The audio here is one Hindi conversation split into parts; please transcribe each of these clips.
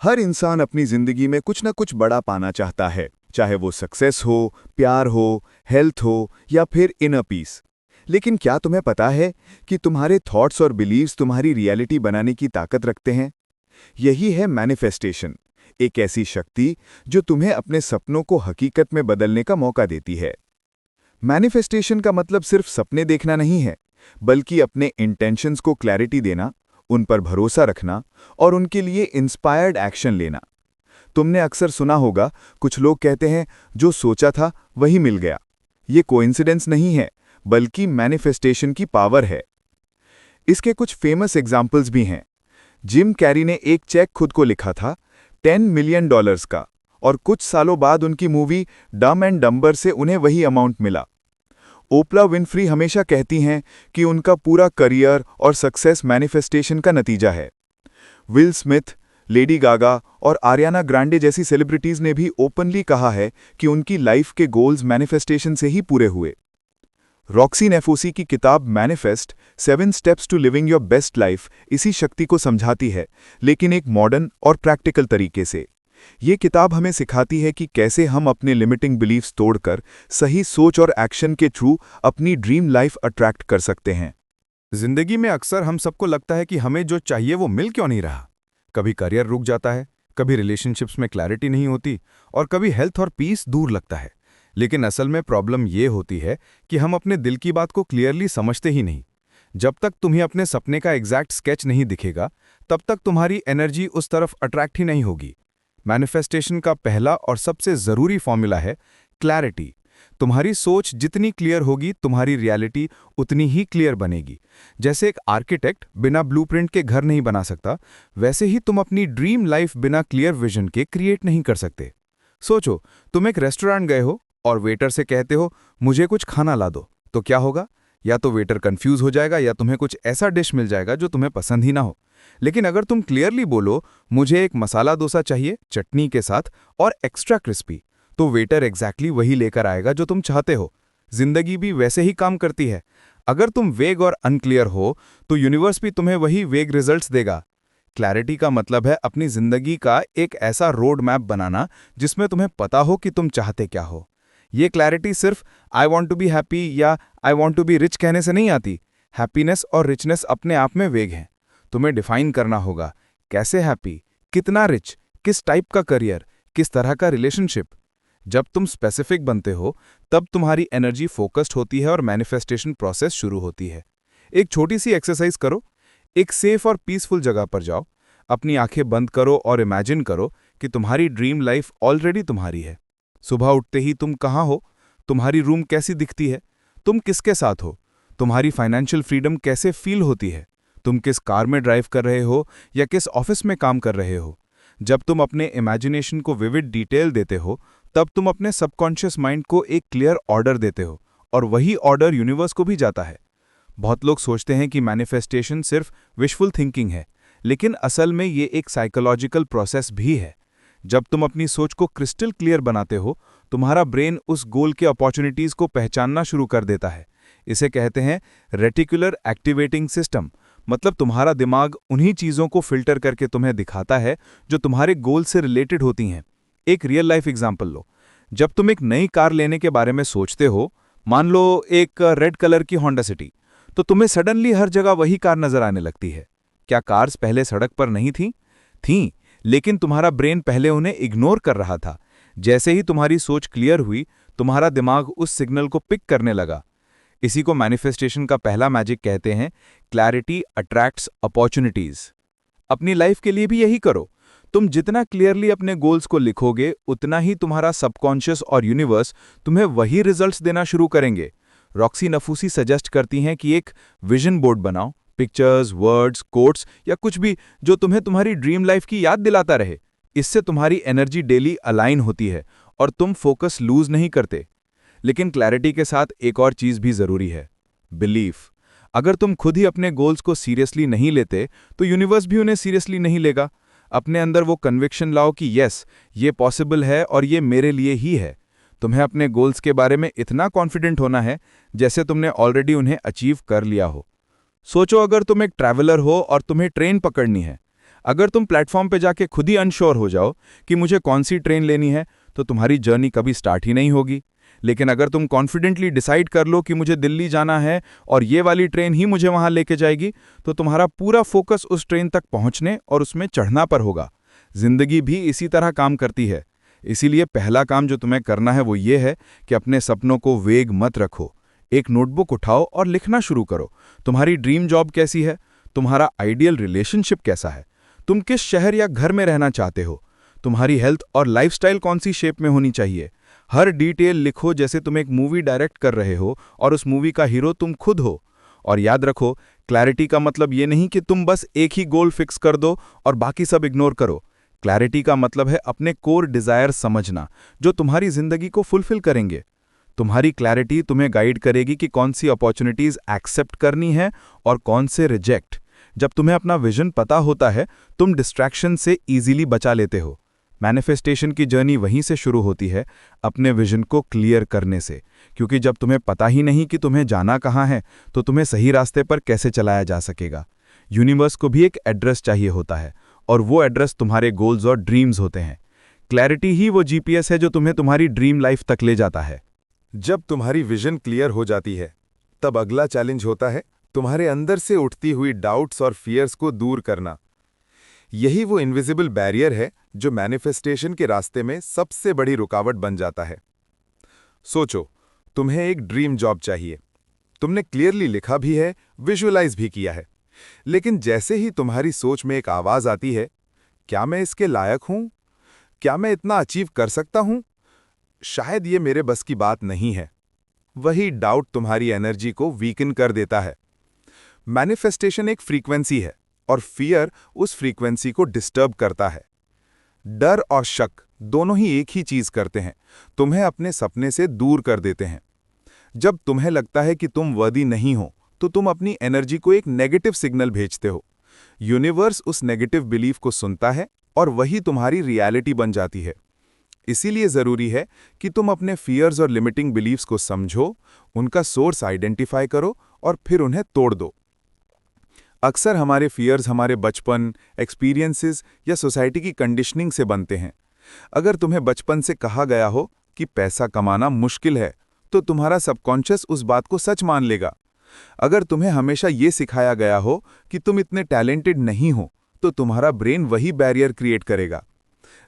हर इंसान अपनी जिंदगी में कुछ ना कुछ बड़ा पाना चाहता है, चाहे वो सक्सेस हो, प्यार हो, हेल्थ हो या फिर इनर पीस। लेकिन क्या तुम्हें पता है कि तुम्हारे थॉट्स और बिलीव्स तुम्हारी रियलिटी बनाने की ताकत रखते हैं? यही है मैनिफेस्टेशन, एक ऐसी शक्ति जो तुम्हें अपने सपनों को हकीकत में बदलने का मौका देती है। मैनिफेस्टेशन का मतलब सिर्फ सपने देखना नहीं है, बल्कि अपने इंटेंशंस को क्लैरिटी देना, उन पर भरोसा रखना और उनके लिए इंस्पायर्ड एक्शन लेना। तुमने अक्सर सुना होगा, कुछ लोग कहते हैं जो सोचा था वही मिल गया। ये कोइंसिडेंस नहीं है, बल्कि मैनिफेस्टेशन की पावर है। इसके कुछ फेमस एग्जाम्पल्स भी हैं। जिम कैरी ने एक चेक खुद को लिखा था $10 मिलियन का, और कुछ सालों बाद उनकी मूवी डम एंड डम्बर से उन्हें वही अमाउंट मिला। ओप्रा विनफ्री हमेशा कहती हैं कि उनका पूरा करियर और सक्सेस मैनिफेस्टेशन का नतीजा है। विल स्मिथ, लेडी गागा और आरियाना ग्रांडे जैसी सेलिब्रिटीज ने भी ओपनली कहा है कि उनकी लाइफ के गोल्स मैनिफेस्टेशन से ही पूरे हुए। रॉक्सी नेफोसी की किताब manifest 7 steps to living your best life इसी शक्ति को समझाती है, लेकिन एक मॉडर्न और प्रैक्टिकल तरीके से। ये किताब हमें सिखाती है कि कैसे हम अपने लिमिटिंग बिलीफ्स तोड़कर सही सोच और एक्शन के थ्रू अपनी ड्रीम लाइफ अट्रैक्ट कर सकते हैं। जिंदगी में अक्सर हम सबको लगता है कि हमें जो चाहिए वो मिल क्यों नहीं रहा। कभी करियर रुक जाता है, कभी रिलेशनशिप्स में क्लैरिटी नहीं होती और कभी हेल्थ और पीस दूर लगता है। लेकिन असल में प्रॉब्लम ये होती है कि हम अपने दिल की बात को क्लियरली समझते ही नहीं। जब तक तुम्हें अपने सपने का एग्जैक्ट स्केच नहीं दिखेगा, तब तक तुम्हारी एनर्जी उस तरफ अट्रैक्ट ही नहीं होगी। मैनिफेस्टेशन का पहला और सबसे ज़रूरी फॉर्मूला है क्लैरिटी। तुम्हारी सोच जितनी क्लियर होगी, तुम्हारी रियलिटी उतनी ही क्लियर बनेगी। जैसे एक आर्किटेक्ट बिना ब्लूप्रिंट के घर नहीं बना सकता, वैसे ही तुम अपनी ड्रीम लाइफ बिना क्लियर विजन के क्रिएट नहीं कर सकते। सोचो, तुम एक रेस्टोरेंट गए हो और वेटर से कहते हो मुझे कुछ खाना ला दो, तो क्या होगा? या तो वेटर कंफ्यूज हो जाएगा या तुम्हें कुछ ऐसा डिश मिल जाएगा जो तुम्हें पसंद ही ना हो। लेकिन अगर तुम क्लियरली बोलो मुझे एक मसाला डोसा चाहिए चटनी के साथ और एक्स्ट्रा क्रिस्पी, तो वेटर एग्जैक्टली वही लेकर आएगा जो तुम चाहते हो। जिंदगी भी वैसे ही काम करती है। अगर तुम वेग और अनक्लियर हो तो यूनिवर्स भी तुम्हें वही वेग रिजल्ट्स देगा। क्लैरिटी का मतलब है अपनी जिंदगी का एक ऐसा रोड मैप बनाना जिसमें तुम्हें पता हो कि तुम चाहते क्या हो। ये क्लैरिटी सिर्फ I want to be happy या I want to be rich कहने से नहीं आती। हैप्पीनेस और रिचनेस अपने आप में वेग हैं। तुम्हें डिफाइन करना होगा कैसे हैप्पी, कितना रिच, किस टाइप का करियर, किस तरह का रिलेशनशिप। जब तुम स्पेसिफिक बनते हो, तब तुम्हारी एनर्जी फोकस्ड होती है और मैनिफेस्टेशन प्रोसेस शुरू होती है। एक छोटी सी एक्सरसाइज करो। एक सेफ और पीसफुल जगह पर जाओ, अपनी आंखें बंद करो और इमेजिन करो कि तुम्हारी ड्रीम लाइफ ऑलरेडी तुम्हारी है। सुबह उठते ही तुम कहाँ हो? तुम्हारी रूम कैसी दिखती है? तुम किसके साथ हो? तुम्हारी फाइनेंशियल फ्रीडम कैसे फील होती है? तुम किस कार में ड्राइव कर रहे हो या किस ऑफिस में काम कर रहे हो? जब तुम अपने इमेजिनेशन को विविड डिटेल देते हो, तब तुम अपने सबकॉन्शियस माइंड को एक क्लियर ऑर्डर देते हो और वही ऑर्डर यूनिवर्स को भी जाता है। बहुत लोग सोचते हैं कि मैनिफेस्टेशन सिर्फ विशफुल थिंकिंग है, लेकिन असल में ये एक साइकोलॉजिकल प्रोसेस भी है। जब तुम अपनी सोच को क्रिस्टल क्लियर बनाते हो, तुम्हारा ब्रेन उस गोल के अपॉर्चुनिटीज को पहचानना शुरू कर देता है। इसे कहते हैं रेटिकुलर एक्टिवेटिंग सिस्टम। मतलब तुम्हारा दिमाग उन्हीं चीज़ों को फिल्टर करके तुम्हें दिखाता है जो तुम्हारे गोल से रिलेटेड होती हैं। एक रियल लाइफ एग्जाम्पल लो। जब तुम एक नई कार लेने के बारे में सोचते हो, मान लो एक रेड कलर की होंडा सिटी, तो तुम्हें सडनली हर जगह वही कार नजर आने लगती है। क्या कार्स पहले सड़क पर नहीं थीं, लेकिन तुम्हारा ब्रेन पहले उन्हें इग्नोर कर रहा था। जैसे ही तुम्हारी सोच क्लियर हुई, तुम्हारा दिमाग उस सिग्नल को पिक करने लगा। इसी को मैनिफेस्टेशन का पहला मैजिक कहते हैं, क्लैरिटी अट्रैक्ट्स अपॉर्चुनिटीज। अपनी लाइफ के लिए भी यही करो। तुम जितना क्लियरली अपने गोल्स को लिखोगे, उतना ही तुम्हारा सबकॉन्शियस और यूनिवर्स तुम्हें वही रिजल्ट्स देना शुरू करेंगे। रॉक्सी नफूसी सजेस्ट करती हैं कि एक विजन बोर्ड बनाओ, पिक्चर्स, वर्ड्स, कोट्स या कुछ भी जो तुम्हें तुम्हारी ड्रीम लाइफ की याद दिलाता रहे। इससे तुम्हारी एनर्जी डेली अलाइन होती है और तुम फोकस लूज नहीं करते। लेकिन क्लैरिटी के साथ एक और चीज भी जरूरी है, बिलीफ। अगर तुम खुद ही अपने गोल्स को सीरियसली नहीं लेते, तो यूनिवर्स भी उन्हें सीरियसली नहीं लेगा। अपने अंदर वो कन्विक्शन लाओ कि यस, ये पॉसिबल है और ये मेरे लिए ही है। तुम्हें अपने गोल्स के बारे में इतना कॉन्फिडेंट होना है जैसे तुमने ऑलरेडी उन्हें अचीव कर लिया हो। सोचो, अगर तुम एक ट्रैवलर हो और तुम्हें ट्रेन पकड़नी है। अगर तुम प्लेटफॉर्म पे जाके खुद ही अनश्योर हो जाओ कि मुझे कौन सी ट्रेन लेनी है, तो तुम्हारी जर्नी कभी स्टार्ट ही नहीं होगी। लेकिन अगर तुम कॉन्फिडेंटली डिसाइड कर लो कि मुझे दिल्ली जाना है और ये वाली ट्रेन ही मुझे वहां लेके जाएगी, तो तुम्हारा पूरा फोकस उस ट्रेन तक पहुंचने और उसमें चढ़ना पर होगा। जिंदगी भी इसी तरह काम करती है। इसीलिए पहला काम जो तुम्हें करना है वो ये है कि अपने सपनों को वेग मत रखो। एक नोटबुक उठाओ और लिखना शुरू करो। तुम्हारी ड्रीम जॉब कैसी है? तुम्हारा आइडियल रिलेशनशिप कैसा है? तुम किस शहर या घर में रहना चाहते हो? तुम्हारी हेल्थ और लाइफस्टाइल कौन सी शेप में होनी चाहिए? हर डिटेल लिखो जैसे तुम एक मूवी डायरेक्ट कर रहे हो और उस मूवी का हीरो तुम खुद हो। और याद रखो, क्लैरिटी का मतलब ये नहीं कि तुम बस एक ही गोल फिक्स कर दो और बाकी सब इग्नोर करो। क्लैरिटी का मतलब है अपने कोर डिजायर समझना, जो तुम्हारी जिंदगी को फुलफिल करेंगे। तुम्हारी क्लैरिटी तुम्हें गाइड करेगी कि कौन सी अपॉर्चुनिटीज एक्सेप्ट करनी है और कौन से रिजेक्ट। जब तुम्हें अपना विजन पता होता है, तुम डिस्ट्रैक्शन से इजीली बचा लेते हो। मैनिफेस्टेशन की जर्नी वहीं से शुरू होती है, अपने विजन को क्लियर करने से। क्योंकि जब तुम्हें पता ही नहीं कि तुम्हें जाना कहाँ है, तो तुम्हें सही रास्ते पर कैसे चलाया जा सकेगा। यूनिवर्स को भी एक एड्रेस चाहिए होता है, और वो एड्रेस तुम्हारे गोल्स और ड्रीम्स होते हैं। क्लैरिटी ही वो जीपीएस है जो तुम्हें तुम्हारी ड्रीम लाइफ तक ले जाता है। जब तुम्हारी विजन क्लियर हो जाती है, तब अगला चैलेंज होता है तुम्हारे अंदर से उठती हुई डाउट्स और फियर्स को दूर करना। यही वो इनविजिबल बैरियर है जो मैनिफेस्टेशन के रास्ते में सबसे बड़ी रुकावट बन जाता है। सोचो, तुम्हें एक ड्रीम जॉब चाहिए। तुमने क्लियरली लिखा भी है, विजुअलाइज भी किया है। लेकिन जैसे ही तुम्हारी सोच में एक आवाज आती है, क्या मैं इसके लायक हूं? क्या मैं इतना अचीव कर सकता हूं? शायद ये मेरे बस की बात नहीं है। वही डाउट तुम्हारी एनर्जी को वीकन कर देता है। मैनिफेस्टेशन एक फ्रीक्वेंसी है और फियर उस फ्रीक्वेंसी को डिस्टर्ब करता है। डर और शक दोनों ही एक ही चीज करते हैं, तुम्हें अपने सपने से दूर कर देते हैं। जब तुम्हें लगता है कि तुम वर्दी नहीं हो, तो तुम अपनी एनर्जी को एक नेगेटिव सिग्नल भेजते हो। यूनिवर्स उस नेगेटिव बिलीफ को सुनता है और वही तुम्हारी रियलिटी बन जाती है। इसीलिए जरूरी है कि तुम अपने फियर्स और लिमिटिंग बिलीव्स को समझो, उनका सोर्स आइडेंटिफाई करो और फिर उन्हें तोड़ दो। अक्सर हमारे फियर्स हमारे बचपन, एक्सपीरियंसेस या सोसाइटी की कंडीशनिंग से बनते हैं। अगर तुम्हें बचपन से कहा गया हो कि पैसा कमाना मुश्किल है, तो तुम्हारा सबकॉन्शियस उस बात को सच मान लेगा। अगर तुम्हें हमेशा ये सिखाया गया हो कि तुम इतने टैलेंटेड नहीं हो, तो तुम्हारा ब्रेन वही बैरियर क्रिएट करेगा।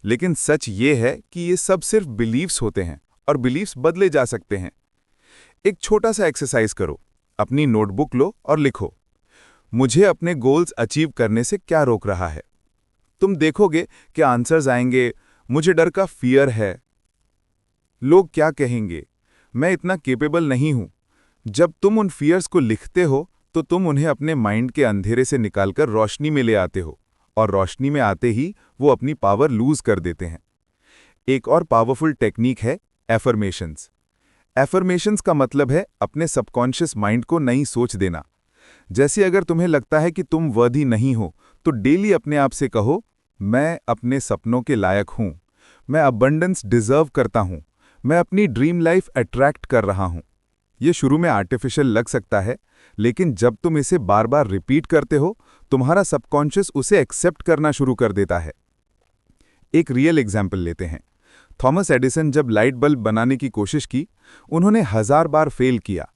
लेकिन सच ये है कि ये सब सिर्फ बिलीव्स होते हैं और बिलीव्स बदले जा सकते हैं। एक छोटा सा एक्सरसाइज करो, अपनी नोटबुक लो और लिखो, मुझे अपने गोल्स अचीव करने से क्या रोक रहा है। तुम देखोगे कि आंसर्स आएंगे, मुझे डर का फियर है, लोग क्या कहेंगे, मैं इतना केपेबल नहीं हूं। जब तुम उन फियर्स को लिखते हो, तो तुम उन्हें अपने माइंड के अंधेरे से निकालकर रोशनी में ले आते हो, और रोशनी में आते ही वो अपनी पावर लूज कर देते हैं। एक और पावरफुल टेक्निक है एफर्मेशंस। एफर्मेशंस का मतलब है अपने सबकॉन्शियस माइंड को नई सोच देना। जैसे अगर तुम्हें लगता है कि तुम वर्दी नहीं हो, तो डेली अपने आप से कहो, मैं अपने सपनों के लायक हूं, मैं अबंडेंस डिजर्व करता हूं, मैं अपनी ड्रीम लाइफ अट्रैक्ट कर रहा हूं। ये शुरू में आर्टिफिशियल लग सकता है, लेकिन जब तुम इसे बार बार रिपीट करते हो, तुम्हारा सबकॉन्शियस उसे एक्सेप्ट करना शुरू कर देता है। एक रियल एग्जाम्पल लेते हैं। थॉमस एडिसन जब लाइट बल्ब बनाने की कोशिश की, उन्होंने 1000 बार फेल किया।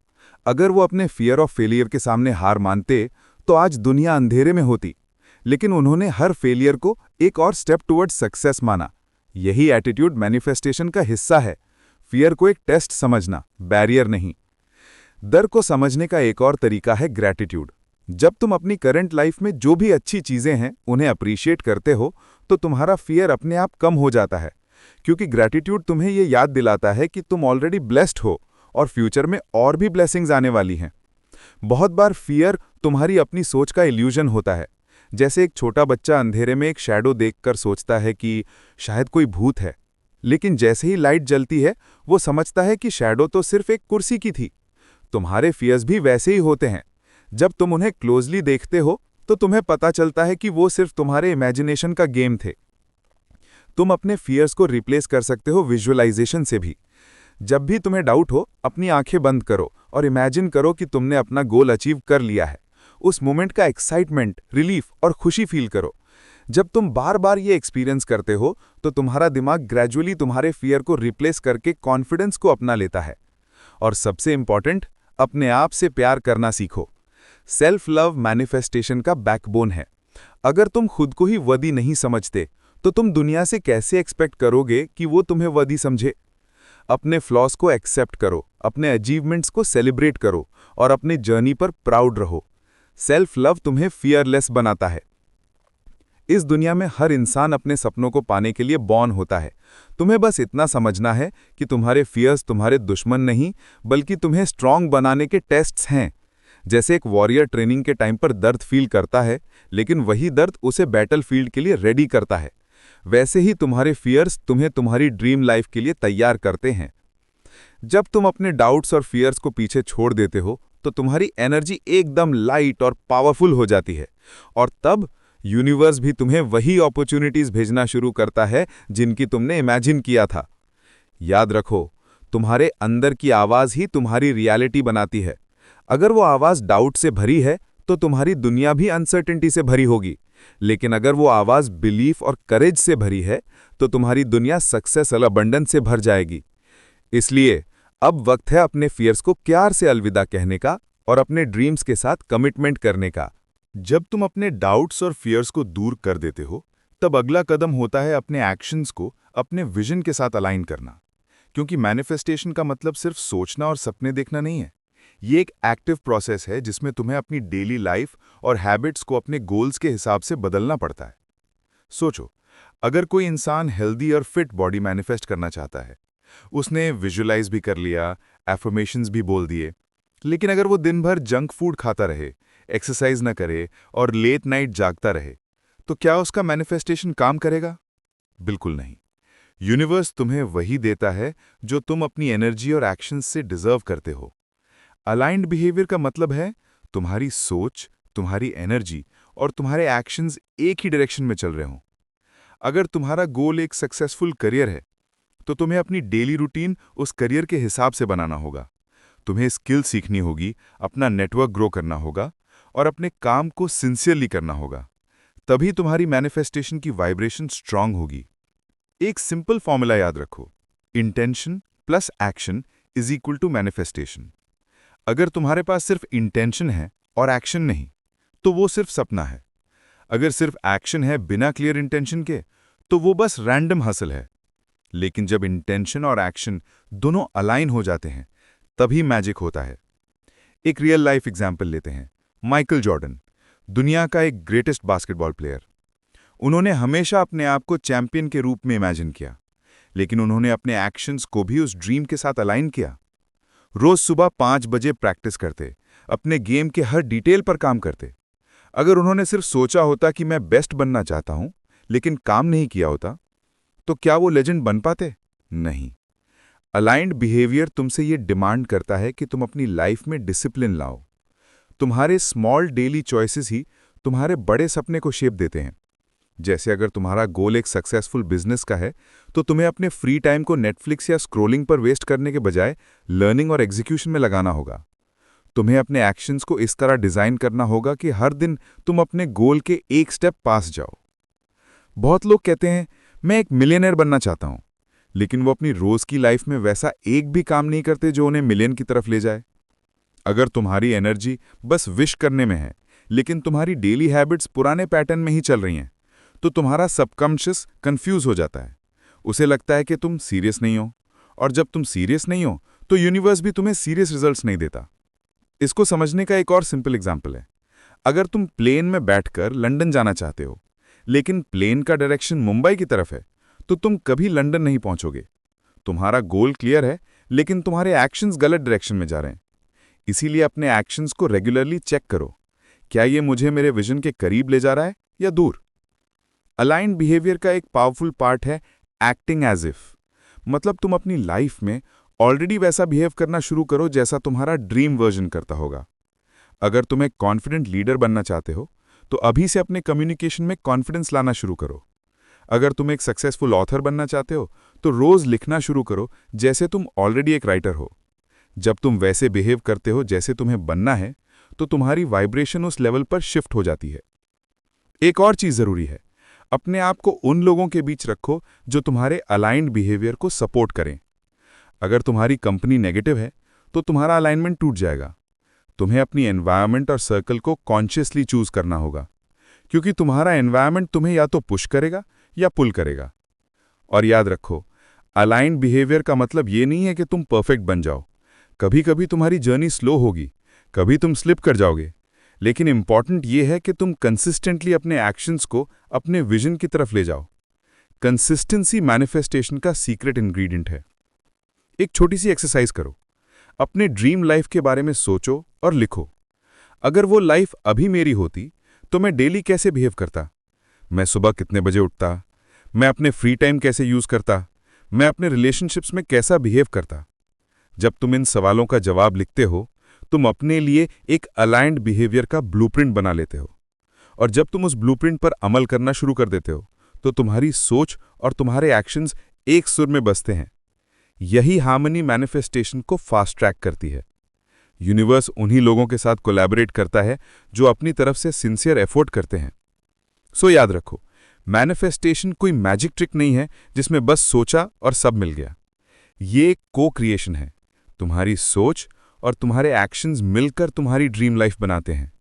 अगर वो अपने फियर ऑफ फेलियर के सामने हार मानते, तो आज दुनिया अंधेरे में होती। लेकिन उन्होंने हर फेलियर को एक और स्टेप टुवर्ड्स सक्सेस माना। यही एटीट्यूड मैनिफेस्टेशन का हिस्सा है। फियर को एक टेस्ट समझना, बैरियर नहीं। डर को समझने का एक और तरीका है ग्रैटिट्यूड। जब तुम अपनी करंट लाइफ में जो भी अच्छी चीजें हैं उन्हें अप्रिशिएट करते हो, तो तुम्हारा फियर अपने आप कम हो जाता है। क्योंकि ग्रैटिट्यूड तुम्हें ये याद दिलाता है कि तुम ऑलरेडी ब्लेस्ड हो और फ्यूचर में और भी ब्लेसिंग्स आने वाली हैं। बहुत बार फियर तुम्हारी अपनी सोच का इल्यूजन होता है। जैसे एक छोटा बच्चा अंधेरे में एक शैडो देखकर सोचता है कि शायद कोई भूत है, लेकिन जैसे ही लाइट जलती है, वो समझता है कि शैडो तो सिर्फ एक कुर्सी की थी। तुम्हारे फियर्स भी वैसे ही होते हैं। जब तुम उन्हें क्लोजली देखते हो, तो तुम्हें पता चलता है कि वो सिर्फ तुम्हारे इमेजिनेशन का गेम थे। तुम अपने फियर्स को रिप्लेस कर सकते हो विजुअलाइजेशन से भी। जब भी तुम्हें डाउट हो, अपनी आंखें बंद करो और इमेजिन करो कि तुमने अपना गोल अचीव कर लिया है। उस मोमेंट का एक्साइटमेंट, रिलीफ और खुशी फील करो। जब तुम बार बार ये एक्सपीरियंस करते हो तो तुम्हारा दिमाग ग्रेजुअली तुम्हारे फियर को रिप्लेस करके कॉन्फिडेंस को अपना लेता है। और सबसे इंपॉर्टेंट, अपने आप से प्यार करना सीखो। सेल्फ लव मैनिफेस्टेशन का बैकबोन है। अगर तुम खुद को ही वर्दी नहीं समझते तो तुम दुनिया से कैसे एक्सपेक्ट करोगे कि वो तुम्हें वर्दी समझे। अपने फ्लॉस को एक्सेप्ट करो, अपने अचीवमेंट्स को सेलिब्रेट करो और अपने जर्नी पर प्राउड रहो। सेल्फ लव तुम्हें फियरलेस बनाता है। इस दुनिया में हर इंसान अपने सपनों को पाने के लिए बॉर्न होता है। तुम्हें बस इतना समझना है कि तुम्हारे फियर्स तुम्हारे दुश्मन नहीं, बल्कि तुम्हें स्ट्रांग बनाने के टेस्ट्स हैं। जैसे एक वॉरियर ट्रेनिंग के टाइम पर दर्द फील करता है, लेकिन वही दर्द उसे बैटलफील्ड के लिए रेडी करता है, वैसे ही तुम्हारे फियर्स तुम्हें तुम्हारी ड्रीम लाइफ के लिए तैयार करते हैं। जब तुम अपने डाउट्स और फियर्स को पीछे छोड़ देते हो तो तुम्हारी एनर्जी एकदम लाइट और पावरफुल हो जाती है, और तब यूनिवर्स भी तुम्हें वही अपॉर्चुनिटीज भेजना शुरू करता है जिनकी तुमने इमेजिन किया था। याद रखो, तुम्हारे अंदर की आवाज ही तुम्हारी रियलिटी बनाती है। अगर वो आवाज डाउट से भरी है तो तुम्हारी दुनिया भी अनसर्टेनिटी से भरी होगी, लेकिन अगर वो आवाज बिलीफ और करेज से भरी है तो तुम्हारी दुनिया सक्सेस और अबंडेंस से भर जाएगी। इसलिए अब वक्त है अपने फियर्स को प्यार से अलविदा कहने का और अपने ड्रीम्स के साथ कमिटमेंट करने का। जब तुम अपने डाउट्स और फियर्स को दूर कर देते हो, तब अगला कदम होता है अपने एक्शंस को अपने विजन के साथ अलाइन करना। क्योंकि मैनिफेस्टेशन का मतलब सिर्फ सोचना और सपने देखना नहीं है। ये एक एक्टिव प्रोसेस है जिसमें तुम्हें अपनी डेली लाइफ और हैबिट्स को अपने गोल्स के हिसाब से बदलना पड़ता है। सोचो, अगर कोई इंसान हेल्दी और फिट बॉडी मैनिफेस्ट करना चाहता है, उसने विजुअलाइज भी कर लिया, एफर्मेशंस भी बोल दिए, लेकिन अगर वो दिन भर जंक फूड खाता रहे, एक्सरसाइज न करे और लेट नाइट जागता रहे, तो क्या उसका मैनिफेस्टेशन काम करेगा? बिल्कुल नहीं। यूनिवर्स तुम्हें वही देता है जो तुम अपनी एनर्जी और एक्शंस से डिजर्व करते हो। अलाइन्ड बिहेवियर का मतलब है तुम्हारी सोच, तुम्हारी एनर्जी और तुम्हारे एक्शंस एक ही डायरेक्शन में चल रहे हों। अगर तुम्हारा गोल एक सक्सेसफुल करियर है, तो तुम्हें अपनी डेली रूटीन उस करियर के हिसाब से बनाना होगा। तुम्हें स्किल सीखनी होगी, अपना नेटवर्क ग्रो करना होगा और अपने काम को सिंसियरली करना होगा। तभी तुम्हारी मैनिफेस्टेशन की वाइब्रेशन स्ट्रांग होगी। एक सिंपल फॉर्मूला याद रखो, intention plus action is equal to manifestation. अगर तुम्हारे पास सिर्फ इंटेंशन है और एक्शन नहीं, तो वो सिर्फ सपना है। अगर सिर्फ एक्शन है बिना क्लियर इंटेंशन के, तो वो बस रैंडम हसल है। लेकिन जब इंटेंशन और एक्शन दोनों अलाइन हो जाते हैं, तभी मैजिक होता है। एक रियल लाइफ एग्जाम्पल लेते हैं। माइकल जॉर्डन, दुनिया का एक ग्रेटेस्ट बास्केटबॉल प्लेयर। उन्होंने हमेशा अपने आप को चैंपियन के रूप में इमेजिन किया, लेकिन उन्होंने अपने एक्शंस को भी उस ड्रीम के साथ अलाइन किया। रोज सुबह 5 बजे प्रैक्टिस करते, अपने गेम के हर डिटेल पर काम करते। अगर उन्होंने सिर्फ सोचा होता कि मैं बेस्ट बनना चाहता हूं, लेकिन काम नहीं किया होता, तो क्या वो लेजेंड बन पाते? नहीं। अलाइन्ड बिहेवियर तुमसे ये डिमांड करता है कि तुम अपनी लाइफ में डिसिप्लिन लाओ। तुम्हारे स्मॉल डेली चॉइसेस ही तुम्हारे बड़े सपने को शेप देते हैं। जैसे अगर तुम्हारा गोल एक सक्सेसफुल बिजनेस का है, तो तुम्हें अपने फ्री टाइम को नेटफ्लिक्स या स्क्रोलिंग पर वेस्ट करने के बजाय लर्निंग और एग्जीक्यूशन में लगाना होगा। तुम्हें अपने एक्शंस को इस तरह डिजाइन करना होगा कि हर दिन तुम अपने गोल के एक स्टेप पास जाओ। बहुत लोग कहते हैं, मैं एक मिलियनर बनना चाहता हूं, लेकिन वो अपनी रोज की लाइफ में वैसा एक भी काम नहीं करते जो उन्हें मिलियन की तरफ ले जाए। अगर तुम्हारी एनर्जी बस विश करने में है, लेकिन तुम्हारी डेली हैबिट्स पुराने पैटर्न में ही चल रही हैं, तो तुम्हारा सबकॉन्शियस कंफ्यूज हो जाता है। उसे लगता है कि तुम सीरियस नहीं हो, और जब तुम सीरियस नहीं हो तो यूनिवर्स भी तुम्हें सीरियस रिजल्ट्स नहीं देता। इसको समझने का एक और सिंपल एग्जाम्पल है। अगर तुम प्लेन में बैठकर लंदन जाना चाहते हो, लेकिन प्लेन का डायरेक्शन मुंबई की तरफ है, तो तुम कभी लंदन नहीं पहुंचोगे। तुम्हारा गोल क्लियर है, लेकिन तुम्हारे एक्शंस गलत डायरेक्शन में जा रहे हैं। इसीलिए अपने एक्शंस को रेगुलरली चेक करो, क्या ये मुझे मेरे विजन के करीब ले जा रहा है या दूर। अलाइन्ड बिहेवियर का एक पावरफुल पार्ट है एक्टिंग एज इफ। मतलब तुम अपनी लाइफ में ऑलरेडी वैसा बिहेव करना शुरू करो जैसा तुम्हारा ड्रीम वर्जन करता होगा। अगर तुम एक कॉन्फिडेंट लीडर बनना चाहते हो, तो अभी से अपने कम्युनिकेशन में कॉन्फिडेंस लाना शुरू करो। अगर तुम एक सक्सेसफुल ऑथर बनना चाहते हो, तो रोज लिखना शुरू करो जैसे तुम ऑलरेडी एक राइटर हो। जब तुम वैसे बिहेव करते हो जैसे तुम्हें बनना है, तो तुम्हारी वाइब्रेशन उस लेवल पर शिफ्ट हो जाती है। एक और चीज जरूरी है, अपने आप को उन लोगों के बीच रखो जो तुम्हारे अलाइंड बिहेवियर को सपोर्ट करें। अगर तुम्हारी कंपनी नेगेटिव है तो तुम्हारा अलाइनमेंट टूट जाएगा। तुम्हें अपनी एनवायरनमेंट और सर्कल को कॉन्शियसली चूज करना होगा, क्योंकि तुम्हारा एनवायरनमेंट तुम्हें या तो पुश करेगा या पुल करेगा। और याद रखो, अलाइंड बिहेवियर का मतलब ये नहीं है कि तुम परफेक्ट बन जाओ। कभी कभी तुम्हारी जर्नी स्लो होगी, कभी तुम स्लिप कर जाओगे, लेकिन इंपॉर्टेंट ये है कि तुम कंसिस्टेंटली अपने एक्शंस को अपने विजन की तरफ ले जाओ। कंसिस्टेंसी मैनिफेस्टेशन का सीक्रेट इंग्रेडिएंट है। एक छोटी सी एक्सरसाइज करो। अपने ड्रीम लाइफ के बारे में सोचो और लिखो। अगर वो लाइफ अभी मेरी होती तो मैं डेली कैसे बिहेव करता, मैं सुबह कितने बजे उठता, मैं अपने फ्री टाइम कैसे यूज करता, मैं अपने रिलेशनशिप्स में कैसा बिहेव करता। जब तुम इन सवालों का जवाब लिखते हो, तुम अपने लिए एक अलाइंड बिहेवियर का ब्लूप्रिंट बना लेते हो। और जब तुम उस ब्लूप्रिंट पर अमल करना शुरू कर देते हो, तो तुम्हारी सोच और तुम्हारे एक्शंस एक सुर में बसते हैं। यही हार्मनी मैनिफेस्टेशन को फास्ट ट्रैक करती है। यूनिवर्स उन्हीं लोगों के साथ कोलैबोरेट करता है जो अपनी तरफ से सिंसियर एफर्ट करते हैं। सो याद रखो, मैनिफेस्टेशन कोई मैजिक ट्रिक नहीं है जिसमें बस सोचा और सब मिल गया। ये को क्रिएशन है। तुम्हारी सोच और तुम्हारे एक्शंस मिलकर तुम्हारी ड्रीम लाइफ बनाते हैं।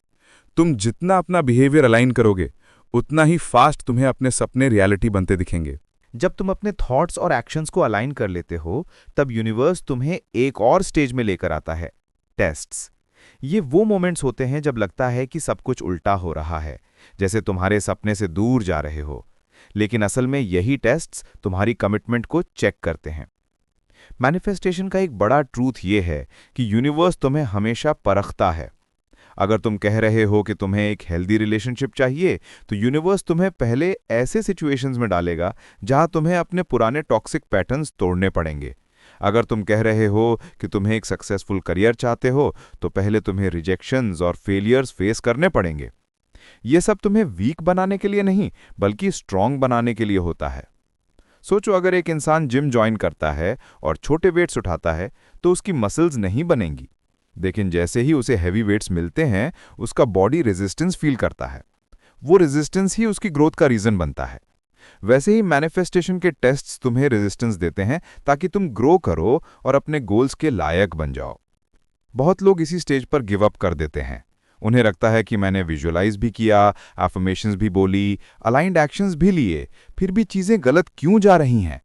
तुम जितना अपना बिहेवियर अलाइन करोगे, उतना ही फास्ट तुम्हें अपने सपने रियलिटी बनते दिखेंगे। जब तुम अपने थॉट्स और एक्शंस को अलाइन कर लेते हो, तब यूनिवर्स तुम्हें एक और स्टेज में लेकर आता है, टेस्ट्स। ये वो मोमेंट्स होते हैं जब लगता है कि सब कुछ उल्टा हो रहा है, जैसे तुम्हारे सपने से दूर जा रहे हो। लेकिन असल में यही टेस्ट्स तुम्हारी कमिटमेंट को चेक करते हैं। मैनिफेस्टेशन का एक बड़ा ट्रूथ ये है कि यूनिवर्स तुम्हें हमेशा परखता है। अगर तुम कह रहे हो कि तुम्हें एक हेल्दी रिलेशनशिप चाहिए, तो यूनिवर्स तुम्हें पहले ऐसे सिचुएशंस में डालेगा जहां तुम्हें अपने पुराने टॉक्सिक पैटर्न्स तोड़ने पड़ेंगे। अगर तुम कह रहे हो कि तुम्हें एक सक्सेसफुल करियर चाहते हो, तो पहले तुम्हें रिजेक्शंस और फेलियर्स फेस करने पड़ेंगे। ये सब तुम्हें वीक बनाने के लिए नहीं, बल्कि स्ट्रांग बनाने के लिए होता है। सोचो, अगर एक इंसान जिम ज्वाइन करता है और छोटे वेट्स उठाता है, तो उसकी मसल्स नहीं बनेंगी। लेकिन जैसे ही उसे हैवी वेट्स मिलते हैं, उसका बॉडी रेजिस्टेंस फील करता है। वो रेजिस्टेंस ही उसकी ग्रोथ का रीजन बनता है। वैसे ही मैनिफेस्टेशन के टेस्ट्स तुम्हें रेजिस्टेंस देते हैं ताकि तुम ग्रो करो और अपने गोल्स के लायक बन जाओ। बहुत लोग इसी स्टेज पर गिव अप कर देते हैं। उन्हें लगता है कि मैंने विजुअलाइज भी किया, एफर्मेशंस भी बोली, अलाइंड एक्शंस भी लिए, फिर भी चीजें गलत क्यों जा रही हैं।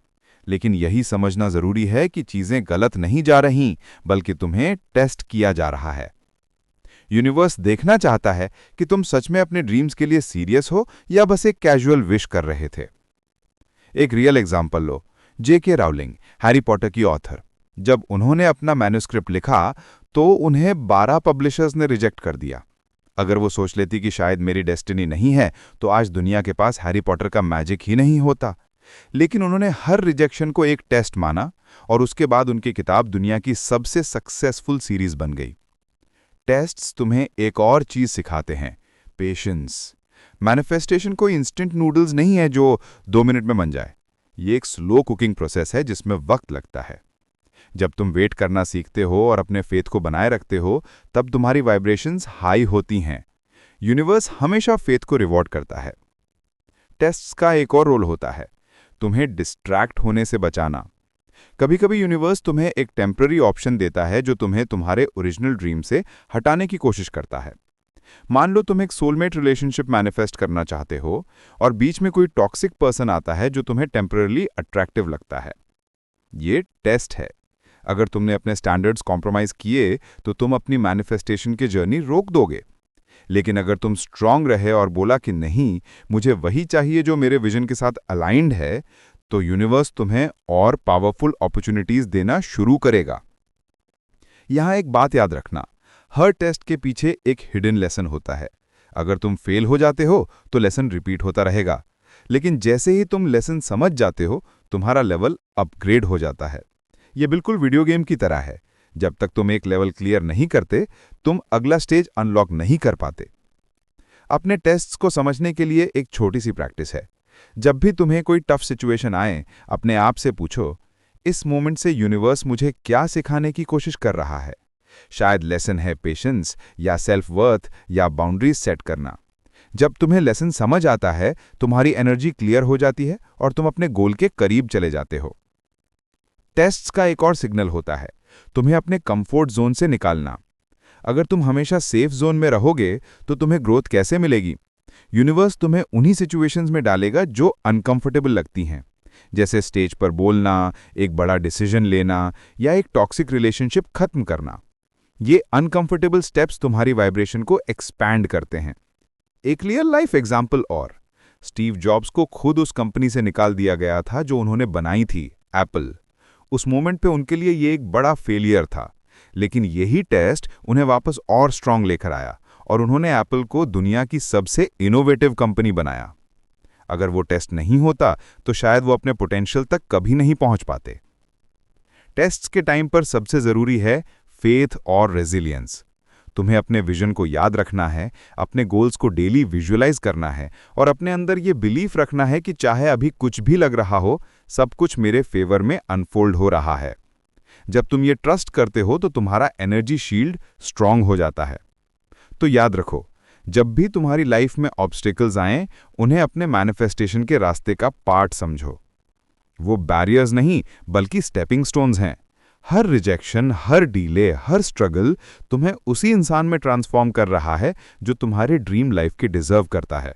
लेकिन यही समझना जरूरी है कि चीजें गलत नहीं जा रही, बल्कि तुम्हें टेस्ट किया जा रहा है। यूनिवर्स देखना चाहता है कि तुम सच में अपने ड्रीम्स के लिए सीरियस हो या बस एक कैजुअल विश कर रहे थे। एक रियल एग्जाम्पल लो, J.K. राउलिंग, हैरी पॉटर की ऑथर। जब उन्होंने अपना मैन्युस्क्रिप्ट लिखा, तो उन्हें 12 पब्लिशर्स ने रिजेक्ट कर दिया। अगर वो सोच लेती कि शायद मेरी डेस्टिनी नहीं है, तो आज दुनिया के पास हैरी पॉटर का मैजिक ही नहीं होता। लेकिन उन्होंने हर रिजेक्शन को एक टेस्ट माना, और उसके बाद उनकी किताब दुनिया की सबसे सक्सेसफुल सीरीज बन गई। टेस्ट्स तुम्हें एक और चीज सिखाते हैं, पेशेंस। मैनिफेस्टेशन कोई इंस्टेंट नूडल्स नहीं है जो 2 मिनट में बन जाए। ये एक स्लो कुकिंग प्रोसेस है जिसमें वक्त लगता है। जब तुम वेट करना सीखते हो और अपने फेथ को बनाए रखते हो, तब तुम्हारी वाइब्रेशंस हाई होती हैं। यूनिवर्स हमेशा फेथ को रिवॉर्ड करता है। टेस्ट्स का एक और रोल होता है, तुम्हें डिस्ट्रैक्ट होने से बचाना। कभी कभी यूनिवर्स तुम्हें एक टेम्पररी ऑप्शन देता है जो तुम्हें तुम्हारे ओरिजिनल ड्रीम से हटाने की कोशिश करता है। मान लो तुम एक सोलमेट रिलेशनशिप मैनिफेस्ट करना चाहते हो और बीच में कोई टॉक्सिक पर्सन आता है जो तुम्हें टेम्पररी अट्रैक्टिव लगता है। ये टेस्ट है। अगर तुमने अपने स्टैंडर्ड्स कॉम्प्रोमाइज किए, तो तुम अपनी मैनिफेस्टेशन की जर्नी रोक दोगे। लेकिन अगर तुम स्ट्रांग रहे और बोला कि नहीं, मुझे वही चाहिए जो मेरे विजन के साथ अलाइंड है, तो यूनिवर्स तुम्हें और पावरफुल अपॉर्चुनिटीज देना शुरू करेगा। यहां एक बात याद रखना, हर टेस्ट के पीछे एक हिडन लेसन होता है। अगर तुम फेल हो जाते हो, तो लेसन रिपीट होता रहेगा। लेकिन जैसे ही तुम लेसन समझ जाते हो, तुम्हारा लेवल अपग्रेड हो जाता है। यह बिल्कुल वीडियो गेम की तरह है। जब तक तुम एक लेवल क्लियर नहीं करते, तुम अगला स्टेज अनलॉक नहीं कर पाते। अपने टेस्ट्स को समझने के लिए एक छोटी सी प्रैक्टिस है। जब भी तुम्हें कोई टफ सिचुएशन आए, अपने आप से पूछो, इस मोमेंट से यूनिवर्स मुझे क्या सिखाने की कोशिश कर रहा है। शायद लेसन है पेशेंस, या सेल्फ वर्थ, या बाउंड्रीज सेट करना। जब तुम्हें लेसन समझ आता है, तुम्हारी एनर्जी क्लियर हो जाती है और तुम अपने गोल के करीब चले जाते हो। टेस्ट्स का एक और सिग्नल होता है, तुम्हें अपने कंफर्ट जोन से निकालना। अगर तुम हमेशा सेफ जोन में रहोगे तो तुम्हें ग्रोथ कैसे मिलेगी? यूनिवर्स तुम्हें उन्हीं सिचुएशंस में डालेगा जो अनकंफर्टेबल लगती हैं, जैसे स्टेज पर बोलना, एक बड़ा डिसीजन लेना या एक टॉक्सिक रिलेशनशिप खत्म करना। ये अनकंफर्टेबल स्टेप्स तुम्हारी वाइब्रेशन को एक्सपैंड करते हैं। एक रियल लाइफ एग्जाम्पल और, स्टीव जॉब्स को खुद उस कंपनी से निकाल दिया गया था जो उन्होंने बनाई थी, एप्पल। उस मोमेंट पे उनके लिए ये एक बड़ा फेलियर था, लेकिन यही टेस्ट उन्हें वापस और स्ट्रांग लेकर आया और उन्होंने एप्पल को दुनिया की सबसे इनोवेटिव कंपनी बनाया। अगर वो टेस्ट नहीं होता तो शायद वो अपने पोटेंशियल तक कभी नहीं पहुंच पाते। टेस्ट्स के टाइम पर सबसे जरूरी है फेथ और रेजिलियंस। तुम्हें अपने विजन को याद रखना है, अपने गोल्स को डेली विजुअलाइज करना है और अपने अंदर ये बिलीफ रखना है कि चाहे अभी कुछ भी लग रहा हो, सब कुछ मेरे फेवर में अनफोल्ड हो रहा है। जब तुम ये ट्रस्ट करते हो तो तुम्हारा एनर्जी शील्ड स्ट्रांग हो जाता है। तो याद रखो, जब भी तुम्हारी लाइफ में ऑब्स्टिकल्स आएं, उन्हें अपने मैनिफेस्टेशन के रास्ते का पार्ट समझो। वो बैरियर्स नहीं बल्कि स्टेपिंग स्टोन्स हैं। हर रिजेक्शन, हर डीले, हर स्ट्रगल तुम्हें उसी इंसान में ट्रांसफॉर्म कर रहा है जो तुम्हारे ड्रीम लाइफ के डिजर्व करता है।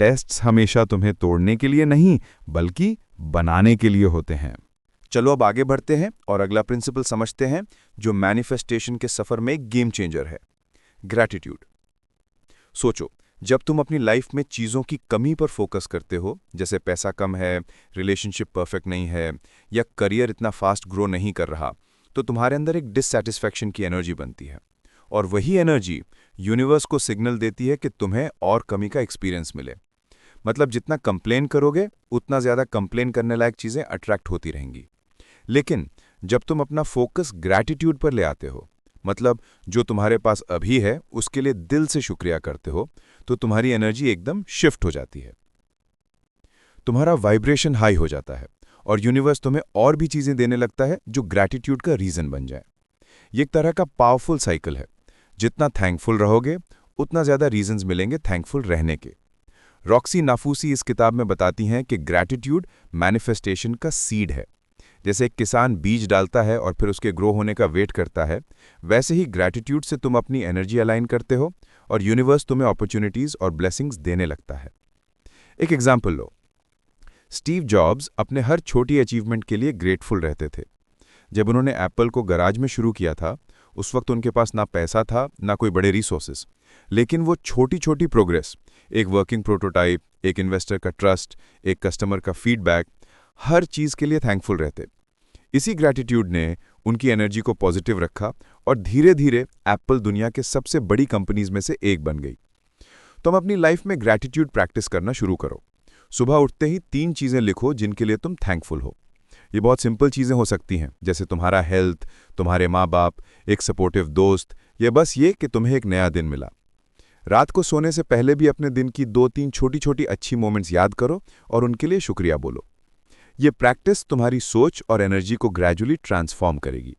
टेस्ट्स हमेशा तुम्हें तोड़ने के लिए नहीं बल्कि बनाने के लिए होते हैं। चलो अब आगे बढ़ते हैं और अगला प्रिंसिपल समझते हैं जो मैनिफेस्टेशन के सफर में एक गेम चेंजर है, ग्रैटिट्यूड। सोचो, जब तुम अपनी लाइफ में चीज़ों की कमी पर फोकस करते हो, जैसे पैसा कम है, रिलेशनशिप परफेक्ट नहीं है या करियर इतना फास्ट ग्रो नहीं कर रहा, तो तुम्हारे अंदर एक डिससैटिस्फैक्शन की एनर्जी बनती है और वही एनर्जी यूनिवर्स को सिग्नल देती है कि तुम्हें और कमी का एक्सपीरियंस मिले। मतलब जितना कंप्लेन करोगे उतना ज़्यादा कंप्लेन करने लायक चीज़ें अट्रैक्ट होती रहेंगी। लेकिन जब तुम अपना फोकस ग्रैटिट्यूड पर ले आते हो, मतलब जो तुम्हारे पास अभी है उसके लिए दिल से शुक्रिया करते हो, तो तुम्हारी एनर्जी एकदम शिफ्ट हो जाती है। तुम्हारा वाइब्रेशन हाई हो जाता है और यूनिवर्स तुम्हें और भी चीजें देने लगता है जो ग्रैटिट्यूड का रीजन बन जाए। ये एक तरह का पावरफुल साइकिल है। जितना थैंकफुल रहोगे उतना ज्यादा रीजंस मिलेंगे थैंकफुल रहने के। रॉक्सी नाफूसी इस किताब में बताती हैं कि ग्रैटिट्यूड मैनिफेस्टेशन का सीड है। जैसे एक किसान बीज डालता है और फिर उसके ग्रो होने का वेट करता है, वैसे ही ग्रैटिट्यूड से तुम अपनी एनर्जी अलाइन करते हो और यूनिवर्स तुम्हें अपॉर्चुनिटीज और ब्लेसिंग्स देने लगता है। एक एग्जाम्पल लो, स्टीव जॉब्स अपने हर छोटी अचीवमेंट के लिए ग्रेटफुल रहते थे। जब उन्होंने एप्पल को गराज में शुरू किया था, उस वक्त उनके पास ना पैसा था ना कोई बड़े रिसोर्सेज, लेकिन वो छोटी छोटी प्रोग्रेस, एक वर्किंग प्रोटोटाइप, एक इन्वेस्टर का ट्रस्ट, एक कस्टमर का फीडबैक, हर चीज़ के लिए थैंकफुल रहते। इसी ग्रैटिट्यूड ने उनकी एनर्जी को पॉजिटिव रखा और धीरे धीरे एप्पल दुनिया के सबसे बड़ी कंपनीज में से एक बन गई। तुम अपनी लाइफ में ग्रैटिट्यूड प्रैक्टिस करना शुरू करो। सुबह उठते ही 3 चीज़ें लिखो जिनके लिए तुम थैंकफुल हो। ये बहुत सिंपल चीज़ें हो सकती हैं, जैसे तुम्हारा हेल्थ, तुम्हारे माँ बाप, एक सपोर्टिव दोस्त, या बस ये कि तुम्हें एक नया दिन मिला। रात को सोने से पहले भी अपने दिन की 2-3 छोटी छोटी अच्छी मोमेंट्स याद करो और उनके लिए शुक्रिया बोलो। ये प्रैक्टिस तुम्हारी सोच और एनर्जी को ग्रेजुअली ट्रांसफॉर्म करेगी।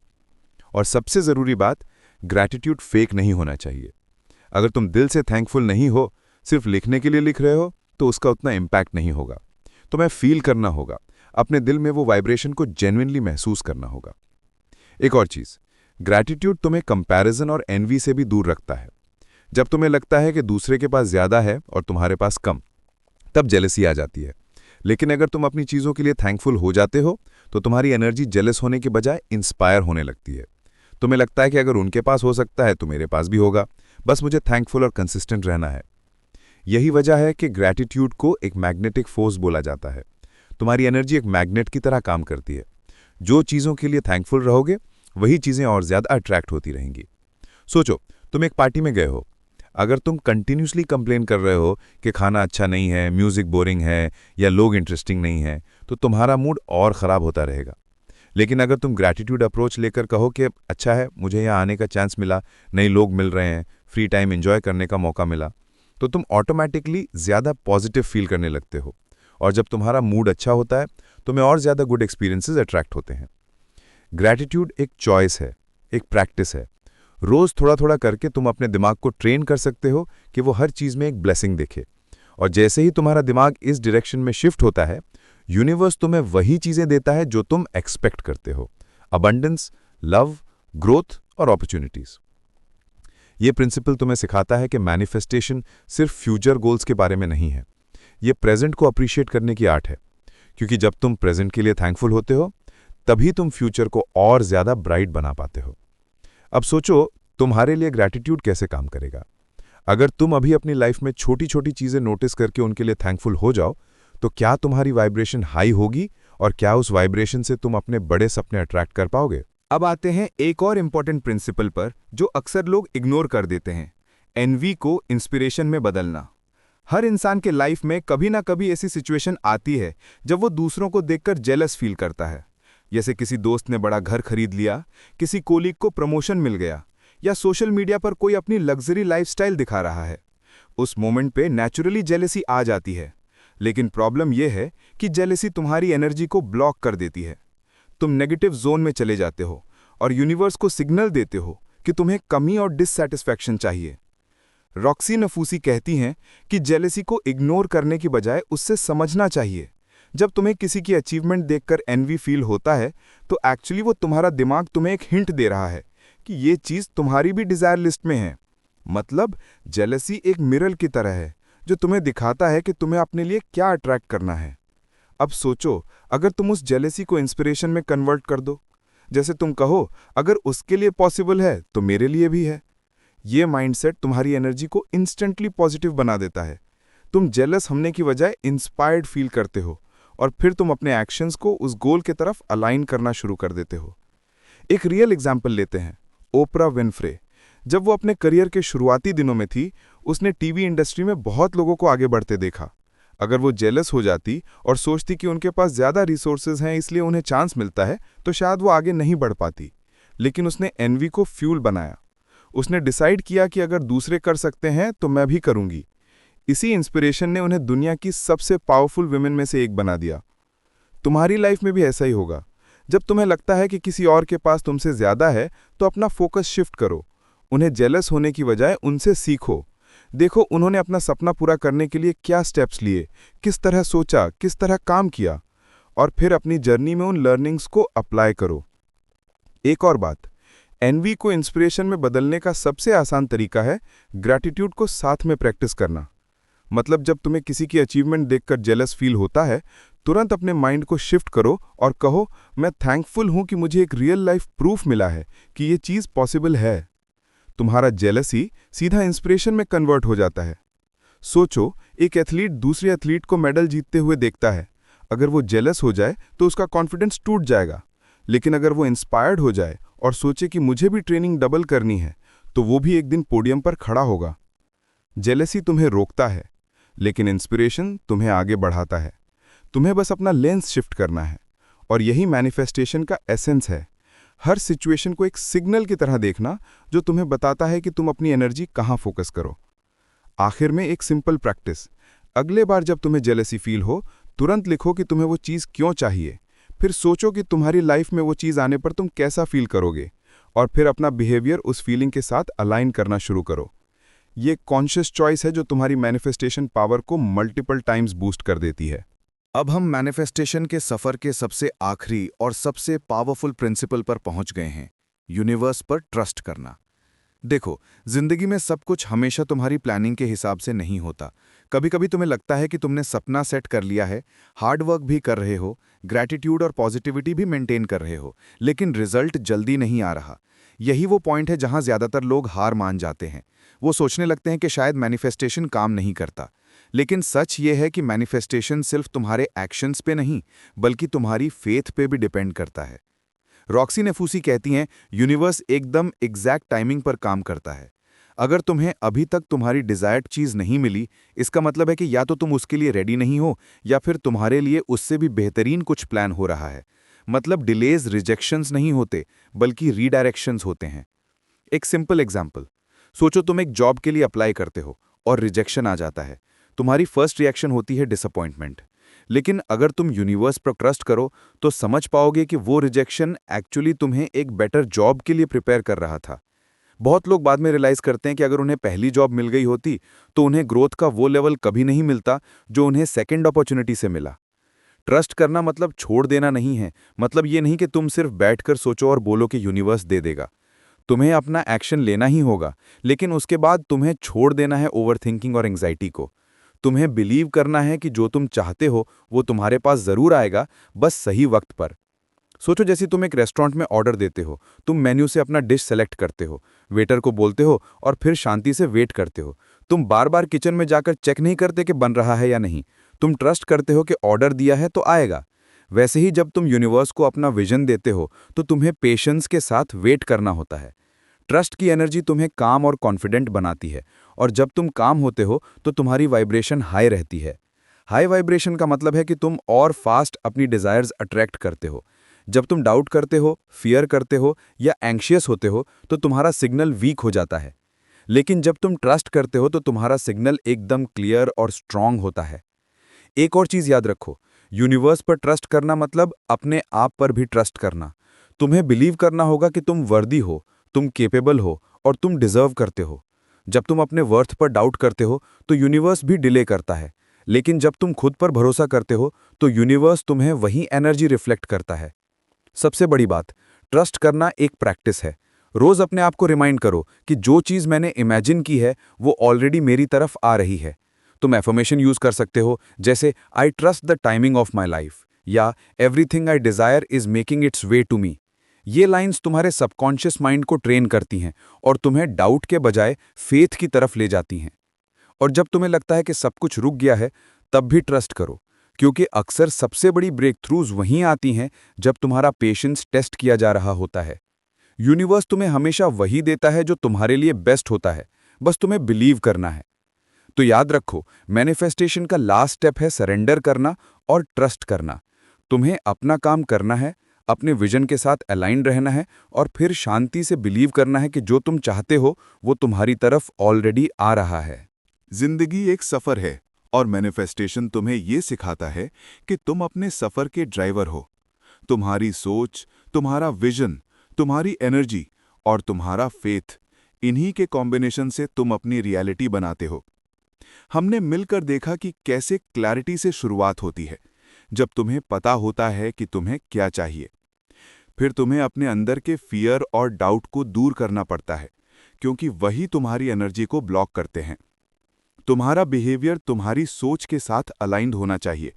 और सबसे ज़रूरी बात, ग्रैटिट्यूड फेक नहीं होना चाहिए। अगर तुम दिल से थैंकफुल नहीं हो, सिर्फ लिखने के लिए लिख रहे हो, तो उसका उतना इम्पैक्ट नहीं होगा। तुम्हें फील करना होगा, अपने दिल में वो वाइब्रेशन को जेन्युइनली महसूस करना होगा। एक और चीज़, ग्रैटिट्यूड तुम्हें कंपैरिजन और एनवी से भी दूर रखता है। जब तुम्हें लगता है कि दूसरे के पास ज़्यादा है और तुम्हारे पास कम, तब जेलसी आ जाती है। लेकिन अगर तुम अपनी चीज़ों के लिए थैंकफुल हो जाते हो, तो तुम्हारी एनर्जी जेलस होने के बजाय इंस्पायर होने लगती है। तुम्हें लगता है कि अगर उनके पास हो सकता है तो मेरे पास भी होगा, बस मुझे थैंकफुल और कंसिस्टेंट रहना है। यही वजह है कि ग्रैटिट्यूड को एक मैग्नेटिक फोर्स बोला जाता है। तुम्हारी एनर्जी एक मैग्नेट की तरह काम करती है। जो चीज़ों के लिए थैंकफुल रहोगे, वही चीज़ें और ज़्यादा अट्रैक्ट होती रहेंगी। सोचो, तुम एक पार्टी में गए हो। अगर तुम कंटिन्यूसली कंप्लेन कर रहे हो कि खाना अच्छा नहीं है, म्यूजिक बोरिंग है या लोग इंटरेस्टिंग नहीं है, तो तुम्हारा मूड और ख़राब होता रहेगा। लेकिन अगर तुम ग्रैटिट्यूड अप्रोच लेकर कहो कि अच्छा है, मुझे यहाँ आने का चांस मिला, नए लोग मिल रहे हैं, फ्री टाइम एंजॉय करने का मौका मिला, तो तुम ऑटोमेटिकली ज़्यादा पॉजिटिव फील करने लगते हो। और जब तुम्हारा मूड अच्छा होता है, तुम्हें और ज़्यादा गुड एक्सपीरियंसेस अट्रैक्ट होते हैं। ग्रैटिट्यूड एक चॉइस है, एक प्रैक्टिस है। रोज थोड़ा थोड़ा करके तुम अपने दिमाग को ट्रेन कर सकते हो कि वो हर चीज में एक ब्लेसिंग देखे। और जैसे ही तुम्हारा दिमाग इस डायरेक्शन में शिफ्ट होता है, यूनिवर्स तुम्हें वही चीजें देता है जो तुम एक्सपेक्ट करते हो: अबंडेंस, लव, ग्रोथ और अपॉर्चुनिटीज। ये प्रिंसिपल तुम्हें सिखाता है कि मैनिफेस्टेशन सिर्फ फ्यूचर गोल्स के बारे में नहीं है, ये प्रेजेंट को अप्रिशिएट करने की आर्ट है। क्योंकि जब तुम प्रेजेंट के लिए थैंकफुल होते हो, तभी तुम फ्यूचर को और ज्यादा ब्राइट बना पाते हो। अब सोचो, तुम्हारे लिए ग्रैटिट्यूड कैसे काम करेगा। अगर तुम अभी अपनी लाइफ में छोटी छोटी चीजें नोटिस करके उनके लिए थैंकफुल हो जाओ, तो क्या तुम्हारी वाइब्रेशन हाई होगी, और क्या उस वाइब्रेशन से तुम अपने बड़े सपने अट्रैक्ट कर पाओगे। अब आते हैं एक और इम्पॉर्टेंट प्रिंसिपल पर जो अक्सर लोग इग्नोर कर देते हैं: एनवी को इंस्पिरेशन में बदलना। हर इंसान के लाइफ में कभी ना कभी ऐसी सिचुएशन आती है जब वो दूसरों को देखकर जेलस फील करता है। जैसे किसी दोस्त ने बड़ा घर खरीद लिया, किसी कोलीग को प्रमोशन मिल गया, या सोशल मीडिया पर कोई अपनी लग्जरी लाइफस्टाइल दिखा रहा है। उस मोमेंट पे नेचुरली जेलसी आ जाती है। लेकिन प्रॉब्लम यह है कि जेलसी तुम्हारी एनर्जी को ब्लॉक कर देती है। तुम नेगेटिव जोन में चले जाते हो और यूनिवर्स को सिग्नल देते हो कि तुम्हें कमी और डिससैटिस्फैक्शन चाहिए। रॉक्सी नफूसी कहती हैं कि जेलसी को इग्नोर करने की बजाय उससे समझना चाहिए। जब तुम्हें किसी की अचीवमेंट देखकर एनवी फील होता है, तो एक्चुअली वो तुम्हारा दिमाग तुम्हें एक हिंट दे रहा है कि ये चीज़ तुम्हारी भी डिज़ायर लिस्ट में है। मतलब जेलसी एक मिरर की तरह है जो तुम्हें दिखाता है कि तुम्हें अपने लिए क्या अट्रैक्ट करना है। अब सोचो, अगर तुम उस जेलसी को इंस्पिरेशन में कन्वर्ट कर दो। जैसे तुम कहो, अगर उसके लिए पॉसिबल है तो मेरे लिए भी है। ये माइंडसेट तुम्हारी एनर्जी को इंस्टेंटली पॉजिटिव बना देता है। तुम जेलस होने की बजाय इंस्पायर्ड फील करते हो, और फिर तुम अपने एक्शंस को उस गोल की तरफ अलाइन करना शुरू कर देते हो। एक रियल एग्जाम्पल लेते हैं, ओपरा विनफ्रे। जब वो अपने करियर के शुरुआती दिनों में थी, उसने टीवी इंडस्ट्री में बहुत लोगों को आगे बढ़ते देखा। अगर वो जेलस हो जाती और सोचती कि उनके पास ज़्यादा रिसोर्सेज हैं इसलिए उन्हें चांस मिलता है, तो शायद वो आगे नहीं बढ़ पाती। लेकिन उसने एनवी को फ्यूल बनाया। उसने डिसाइड किया कि अगर दूसरे कर सकते हैं तो मैं भी करूंगी। इसी इंस्पिरेशन ने उन्हें दुनिया की सबसे पावरफुल वुमेन में से एक बना दिया। तुम्हारी लाइफ में भी ऐसा ही होगा। जब तुम्हें लगता है कि किसी और के पास तुमसे ज़्यादा है, तो अपना फोकस शिफ्ट करो। उन्हें जेलस होने की बजाय उनसे सीखो। देखो उन्होंने अपना सपना पूरा करने के लिए क्या स्टेप्स लिए, किस तरह सोचा, किस तरह काम किया, और फिर अपनी जर्नी में उन लर्निंग्स को अप्लाई करो। एक और बात, एनवी को इंस्पिरेशन में बदलने का सबसे आसान तरीका है ग्रैटिट्यूड को साथ में प्रैक्टिस करना। मतलब जब तुम्हें किसी की अचीवमेंट देखकर जेलस फील होता है, तुरंत अपने माइंड को शिफ्ट करो और कहो, मैं थैंकफुल हूं कि मुझे एक रियल लाइफ प्रूफ मिला है कि ये चीज़ पॉसिबल है। तुम्हारा जेलसी सीधा इंस्पिरेशन में कन्वर्ट हो जाता है। सोचो, एक एथलीट दूसरे एथलीट को मेडल जीतते हुए देखता है। अगर वो जेलस हो जाए तो उसका कॉन्फिडेंस टूट जाएगा। लेकिन अगर वो इंस्पायर्ड हो जाए और सोचे कि मुझे भी ट्रेनिंग डबल करनी है, तो वो भी एक दिन पोडियम पर खड़ा होगा। जेलसी तुम्हें रोकता है, लेकिन इंस्पिरेशन तुम्हें आगे बढ़ाता है। तुम्हें बस अपना लेंस शिफ्ट करना है, और यही मैनिफेस्टेशन का एसेंस है। हर सिचुएशन को एक सिग्नल की तरह देखना जो तुम्हें बताता है कि तुम अपनी एनर्जी कहाँ फोकस करो। आखिर में एक सिंपल प्रैक्टिस, अगले बार जब तुम्हें जेलसी फील हो, तुरंत लिखो कि तुम्हें वो चीज़ क्यों चाहिए। फिर सोचो कि तुम्हारी लाइफ में वो चीज़ आने पर तुम कैसा फील करोगे, और फिर अपना बिहेवियर उस फीलिंग के साथ अलाइन करना शुरू करो। ये कॉन्शियस चॉइस है जो तुम्हारी मैनिफेस्टेशन पावर को मल्टीपल टाइम्स बूस्ट कर देती है। अब हम मैनिफेस्टेशन के सफ़र के सबसे आखिरी और सबसे पावरफुल प्रिंसिपल पर पहुंच गए हैं, यूनिवर्स पर ट्रस्ट करना। देखो, जिंदगी में सब कुछ हमेशा तुम्हारी प्लानिंग के हिसाब से नहीं होता। कभी कभी तुम्हें लगता है कि तुमने सपना सेट कर लिया है, हार्ड वर्क भी कर रहे हो, ग्रैटिट्यूड और पॉजिटिविटी भी मेंटेन कर रहे हो, लेकिन रिजल्ट जल्दी नहीं आ रहा। यही वो पॉइंट है जहां ज्यादातर लोग हार मान जाते हैं। वो सोचने लगते हैं कि शायद मैनिफेस्टेशन काम नहीं करता। लेकिन सच ये है कि मैनिफेस्टेशन सिर्फ तुम्हारे एक्शंस पे नहीं, बल्कि तुम्हारी फेथ पे भी डिपेंड करता है। रॉक्सी नफूसी कहती हैं, यूनिवर्स एकदम एग्जैक्ट टाइमिंग पर काम करता है। अगर तुम्हें अभी तक तुम्हारी डिजायर्ड चीज़ नहीं मिली, इसका मतलब है कि या तो तुम उसके लिए रेडी नहीं हो, या फिर तुम्हारे लिए उससे भी बेहतरीन कुछ प्लान हो रहा है। मतलब डिलेज रिजेक्शंस नहीं होते, बल्कि रीडायरेक्शंस होते हैं। एक सिंपल एग्जाम्पल, सोचो तुम एक जॉब के लिए अप्लाई करते हो और रिजेक्शन आ जाता है। तुम्हारी फर्स्ट रिएक्शन होती है डिसअपॉइंटमेंट। लेकिन अगर तुम यूनिवर्स पर ट्रस्ट करो तो समझ पाओगे कि वो रिजेक्शन एक्चुअली तुम्हें एक बेटर जॉब के लिए प्रिपेयर कर रहा था। बहुत लोग बाद में रियलाइज़ करते हैं कि अगर उन्हें पहली जॉब मिल गई होती तो उन्हें ग्रोथ का वो लेवल कभी नहीं मिलता जो उन्हें सेकंड अपॉर्चुनिटी से मिला। ट्रस्ट करना मतलब छोड़ देना नहीं है, मतलब ये नहीं कि तुम सिर्फ बैठकर सोचो और बोलो कि यूनिवर्स दे देगा। तुम्हें अपना एक्शन लेना ही होगा, लेकिन उसके बाद तुम्हें छोड़ देना है ओवरथिंकिंग और एंग्जाइटी को। तुम्हें बिलीव करना है कि जो तुम चाहते हो वो तुम्हारे पास ज़रूर आएगा, बस सही वक्त पर। सोचो जैसे तुम एक रेस्टोरेंट में ऑर्डर देते हो, तुम मेन्यू से अपना डिश सेलेक्ट करते हो, वेटर को बोलते हो और फिर शांति से वेट करते हो। तुम बार बार किचन में जाकर चेक नहीं करते कि बन रहा है या नहीं, तुम ट्रस्ट करते हो कि ऑर्डर दिया है तो आएगा। वैसे ही जब तुम यूनिवर्स को अपना विजन देते हो तो तुम्हें पेशेंस के साथ वेट करना होता है। ट्रस्ट की एनर्जी तुम्हें काम और कॉन्फिडेंट बनाती है, और जब तुम काम होते हो तो तुम्हारी वाइब्रेशन हाई रहती है। हाई वाइब्रेशन का मतलब है कि तुम और फास्ट अपनी डिज़ायर्स अट्रैक्ट करते हो। जब तुम डाउट करते हो, फियर करते हो या एंग्शियस होते हो तो तुम्हारा सिग्नल वीक हो जाता है। लेकिन जब तुम ट्रस्ट करते हो तो तुम्हारा सिग्नल एकदम क्लियर और स्ट्रांग होता है। एक और चीज़ याद रखो, यूनिवर्स पर ट्रस्ट करना मतलब अपने आप पर भी ट्रस्ट करना। तुम्हें बिलीव करना होगा कि तुम वर्दी हो, तुम केपेबल हो और तुम डिजर्व करते हो। जब तुम अपने वर्थ पर डाउट करते हो तो यूनिवर्स भी डिले करता है, लेकिन जब तुम खुद पर भरोसा करते हो तो यूनिवर्स तुम्हें वही एनर्जी रिफ्लेक्ट करता है। सबसे बड़ी बात, ट्रस्ट करना एक प्रैक्टिस है। रोज अपने आप को रिमाइंड करो कि जो चीज़ मैंने इमेजिन की है वो ऑलरेडी मेरी तरफ आ रही है। तुम एफर्मेशन यूज कर सकते हो, जैसे I trust the timing of my life या everything I desire is making its way to me. ये लाइंस तुम्हारे सबकॉन्शियस माइंड को ट्रेन करती हैं और तुम्हें डाउट के बजाय फेथ की तरफ ले जाती हैं। और जब तुम्हें लगता है कि सब कुछ रुक गया है, तब भी ट्रस्ट करो, क्योंकि अक्सर सबसे बड़ी ब्रेक थ्रूज वहीं आती हैं जब तुम्हारा पेशेंस टेस्ट किया जा रहा होता है। यूनिवर्स तुम्हें हमेशा वही देता है जो तुम्हारे लिए बेस्ट होता है, बस तुम्हें बिलीव करना है। तो याद रखो, मैनिफेस्टेशन का लास्ट स्टेप है सरेंडर करना और ट्रस्ट करना। तुम्हें अपना काम करना है, अपने विजन के साथ अलाइन रहना है और फिर शांति से बिलीव करना है कि जो तुम चाहते हो वो तुम्हारी तरफ ऑलरेडी आ रहा है। जिंदगी एक सफर है और मैनिफेस्टेशन तुम्हें ये सिखाता है कि तुम अपने सफर के ड्राइवर हो। तुम्हारी सोच, तुम्हारा विजन, तुम्हारी एनर्जी और तुम्हारा फेथ, इन्हीं के कॉम्बिनेशन से तुम अपनी रियलिटी बनाते हो। हमने मिलकर देखा कि कैसे क्लैरिटी से शुरुआत होती है, जब तुम्हें पता होता है कि तुम्हें क्या चाहिए। फिर तुम्हें अपने अंदर के फियर और डाउट को दूर करना पड़ता है, क्योंकि वही तुम्हारी एनर्जी को ब्लॉक करते हैं। तुम्हारा बिहेवियर तुम्हारी सोच के साथ अलाइंड होना चाहिए,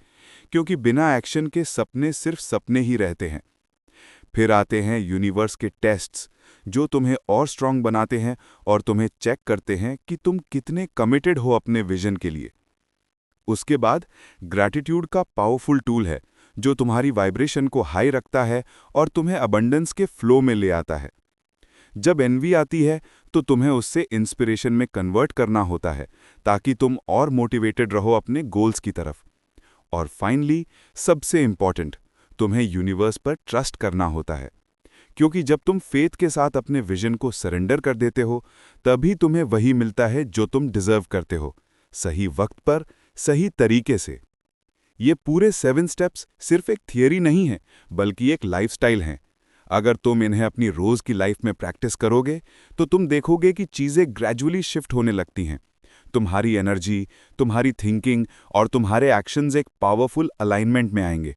क्योंकि बिना एक्शन के सपने सिर्फ सपने ही रहते हैं। फिर आते हैं यूनिवर्स के टेस्ट्स, जो तुम्हें और स्ट्रांग बनाते हैं और तुम्हें चेक करते हैं कि तुम कितने कमिटेड हो अपने विजन के लिए। उसके बाद ग्रैटिट्यूड का पावरफुल टूल है, जो तुम्हारी वाइब्रेशन को हाई रखता है और तुम्हें अबंडेंस के फ्लो में ले आता है। जब एनवी आती है तो तुम्हें उससे इंस्पिरेशन में कन्वर्ट करना होता है, ताकि तुम और मोटिवेटेड रहो अपने गोल्स की तरफ। और फाइनली, सबसे इंपॉर्टेंट, तुम्हें यूनिवर्स पर ट्रस्ट करना होता है, क्योंकि जब तुम फेथ के साथ अपने विजन को सरेंडर कर देते हो, तभी तुम्हें वही मिलता है जो तुम डिजर्व करते हो, सही वक्त पर, सही तरीके से। ये पूरे 7 स्टेप्स सिर्फ एक थियरी नहीं है, बल्कि एक लाइफस्टाइल हैं। अगर तुम इन्हें अपनी रोज की लाइफ में प्रैक्टिस करोगे तो तुम देखोगे कि चीजें ग्रेजुअली शिफ्ट होने लगती हैं। तुम्हारी एनर्जी, तुम्हारी थिंकिंग और तुम्हारे एक्शंस एक पावरफुल अलाइनमेंट में आएंगे,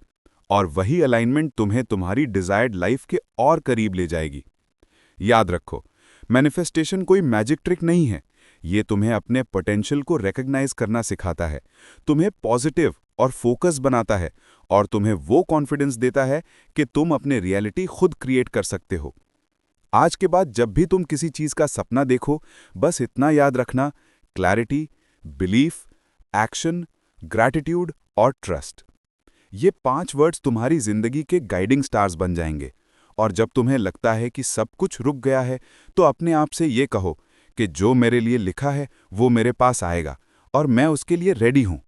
और वही अलाइनमेंट तुम्हें तुम्हारी डिजायर्ड लाइफ के और करीब ले जाएगी। याद रखो, मैनिफेस्टेशन कोई मैजिक ट्रिक नहीं है। ये तुम्हें अपने पोटेंशियल को रिकॉग्नाइज करना सिखाता है, तुम्हें पॉजिटिव और फोकस बनाता है, और तुम्हें वो कॉन्फिडेंस देता है कि तुम अपने रियलिटी खुद क्रिएट कर सकते हो। आज के बाद जब भी तुम किसी चीज का सपना देखो, बस इतना याद रखना: क्लैरिटी, बिलीफ, एक्शन, ग्रैटिट्यूड और ट्रस्ट। ये 5 वर्ड्स तुम्हारी जिंदगी के गाइडिंग स्टार्स बन जाएंगे। और जब तुम्हें लगता है कि सब कुछ रुक गया है, तो अपने आप से ये कहो कि जो मेरे लिए लिखा है वो मेरे पास आएगा और मैं उसके लिए रेडी हूं।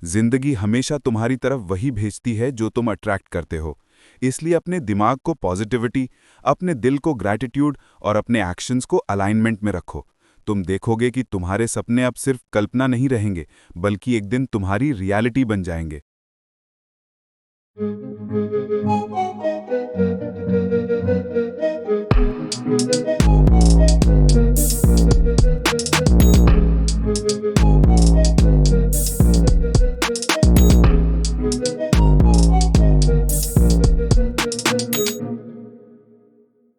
जिंदगी हमेशा तुम्हारी तरफ वही भेजती है जो तुम अट्रैक्ट करते हो। इसलिए अपने दिमाग को पॉजिटिविटी, अपने दिल को ग्रैटिट्यूड और अपने एक्शंस को अलाइनमेंट में रखो। तुम देखोगे कि तुम्हारे सपने अब सिर्फ कल्पना नहीं रहेंगे, बल्कि एक दिन तुम्हारी रियलिटी बन जाएंगे।